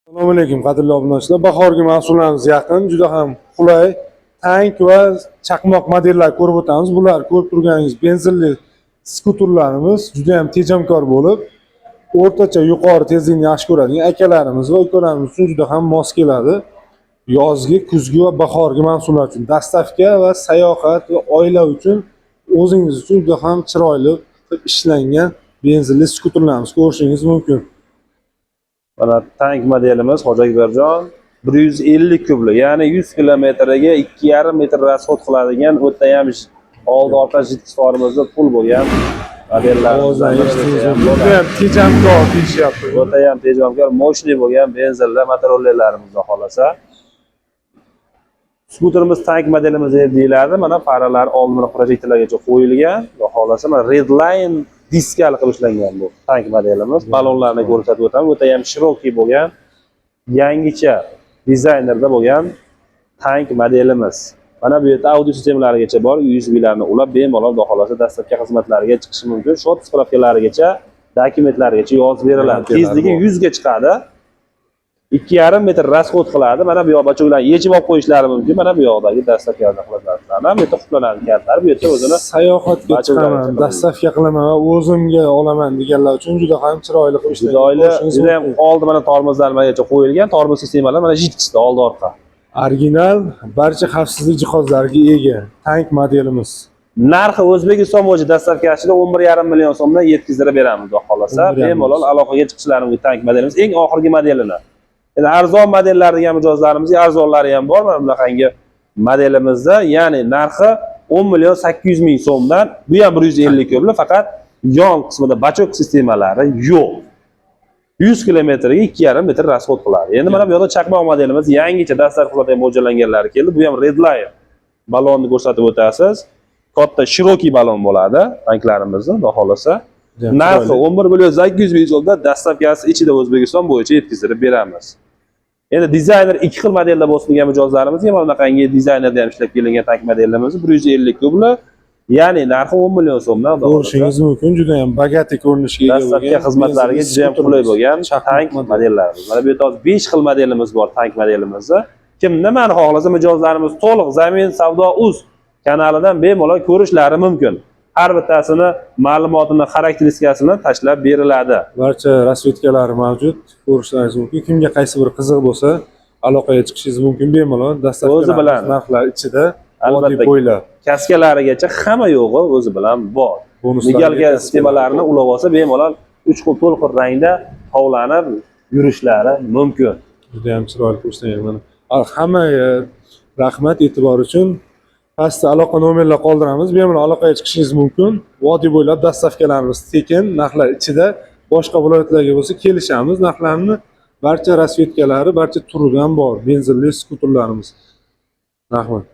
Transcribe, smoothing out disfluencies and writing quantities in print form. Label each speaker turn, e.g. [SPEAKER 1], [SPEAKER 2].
[SPEAKER 1] Assalomu alaykum qadrli obunachilar. Bahorgi mavsumlarimiz yaqin, juda ham qulay tank va chaqmoq modellar ko'rib o'tamiz. Bular ko'rib turganingiz benzinli skuterlarimiz juda ham tejamkor bo'lib, o'rtacha yuqori tezlikni yaxshi ko'radigan akalarimiz va ukalarimiz uchun juda ham mos keladi. Yozgi, kuzgi va bahorgi mavsumlar uchun dastavka va sayohat va oila uchun o'zingiz uchun juda ham chiroyli qilib ishlangan benzinli skuterlarimiz ko'rishingiz mumkin.
[SPEAKER 2] Mana tank modelimiz Hoji Akbarjon 150 kubli, ya'ni 100 kilometrga 2,5 metr rasxod qiladigan o'ta ham oldi-orqa jitkichlarimizni full bo'lgan modellar.
[SPEAKER 1] Juda ham tejamkor deyishyapti.
[SPEAKER 2] O'ta ham tejamkor, moshli bo'lgan benzinli motorollerlarimiz xohlasa. Skuterimiz tank modelimiz deyiladi. Mana faralar oldin projektorlargacha qo'yilgan va xohlasa mana Redline diskal qilib ishlangan bu tank modelimiz. Balonlarni ko'rsatib o'tamiz. O'ta ham shirokiy bo'lgan, yangicha dizaynerda bo'lgan tank modelimiz. Mana bu yerda audio sistemalarigacha bor, USB-larni ulab bemalol xohlasa dastlabki xizmatlariga chiqishi mumkin. Short spravkalarigacha, dokumentlarigacha yozib beriladi. Tezligi 100 ga chiqadi. 2,5 metr rasxod qiladi. Mana bu yoq bachuklarni yechib olib qo'yishlari mumkin. Mana bu yoqdagi dastavkalarni qilaman. Mana bu yerda qutlanadi kartlar. Bu yerda o'zini
[SPEAKER 1] sayohatga chiqaman, dastavka qilaman va o'zimga olaman deganlar uchun juda ham chiroyli qilib ishlangan.
[SPEAKER 2] Juda ham oldi mana tormozlargacha qo'yilgan, tormoz sistemalar mana jitkichda oldi orqa.
[SPEAKER 1] Original barcha xavfsizlik jihozlariga ega tank modelimiz.
[SPEAKER 2] Narxi O'zbekiston bo'yicha dastavkachida 11,5 million so'mdan yetkazib beramiz, xudo xolasa. Bemalol aloqaga chiqishlari mumkin tank modelimiz eng oxirgi modelini. Endi arzon modellarning ham mijozlarimiz, arzonlari ham bor mana bunaqangi modelimizda. Ya'ni narxi 10 million 800 ming so'mdan, bu ham 150 kubli, faqat yon qismida bachok sistemalari yo'q. 100 kilometrga 2,5 metr rasxod qiladi. Endi mana bu yerda chaqmoq modelimiz yangicha dastlab qiladigan mo'ljallanganlari keldi. Bu ham Redline balonni ko'rsatib o'tasiz. Katta shirokiy balon bo'ladi tanklarimizni, xudo xolasa. Narxi 11 million 800 ming so'mdan dastavkasi ichida O'zbekiston bo'yicha yetkazib beramiz. Endi dizayner 2 xil modelda bo'lsin degan mijozlarimiz ham bunaqangi dizaynerda ham ishlab kelingan tank modelimiz 150 kubli, ya'ni narxi 10 million so'mdan
[SPEAKER 1] ko'rishingiz mumkin. Juda ham bagati ko'rinishga ega bo'lgan,
[SPEAKER 2] dastavka xizmatlariga juda ham qulay bo'lgan tank modellarimiz. Mana bu yerda 5 xil modelimiz bor tank modelimizda. Kim nimani xohlasa mijozlarimiz to'liq Zamin Savdo.uz kanalidan bemalol ko'rishlari mumkin. Har bittasini ma'lumotini, xarakteristikasini tashlab beriladi.
[SPEAKER 1] Barcha rasvedkalari mavjud, ko'rishlaringiz mumkin. Kimga qaysi bir qiziq bo'lsa, aloqaga chiqishingiz mumkin. Bemalol dastavkalar narxlar ichida, albatta bo'ylab
[SPEAKER 2] kaskalarigacha hamma yo'g'i o'zi bilan bor. Migalga sistemalarini ulab olsa, bemalol 3 xil to'liq rangda hovlanib yurishlari mumkin.
[SPEAKER 1] Juda ham chiroyli ko'rsatgan. Hammaga rahmat e'tibor uchun. Pastda aloqa nomerlar qoldiramiz. Bemalol aloqaga chiqishingiz mumkin. Vodiy bo'ylab dastavkalarimiz tekin, narxlar ichida. Boshqa viloyatlarga bo'lsa kelishamiz. Narxlarni barcha rasvedkalari, barcha turidan bor benzinli skuterlarimiz. Rahmat.